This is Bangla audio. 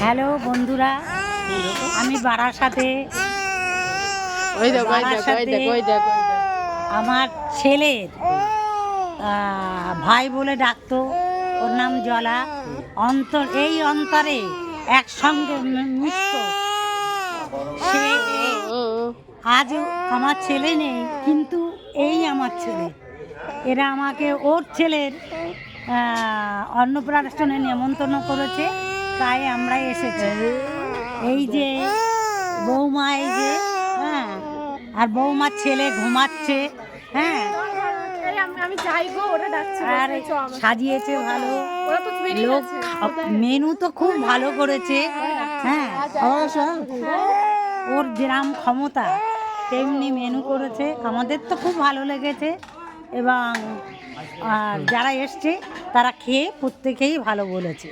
হ্যালো বন্ধুরা, আমি বারাসাতে আমার ছেলের ভাই বলে ডাকতো, ওর নাম জলা। এই অন্তরে একসঙ্গে মিশত। সে আজ আমার ছেলে নেই, কিন্তু এই আমার ছেলে। এরা আমাকে ওর ছেলের অন্নপ্রাশনে নেমন্তন্ন করেছে, তাই আমরা এসেছি। এই যে বৌমা, এই যে হ্যাঁ, আর বৌমার ছেলে ঘুমাচ্ছে। হ্যাঁ, আর সাজিয়েছে ভালো লোক, মেনু তো খুব ভালো করেছে। হ্যাঁ, ওর যেরকম ক্ষমতা তেমনি মেনু করেছে, আমাদের তো খুব ভালো লেগেছে। এবং যারা এসছে তারা খেয়ে প্রত্যেকেই ভালো বলেছে।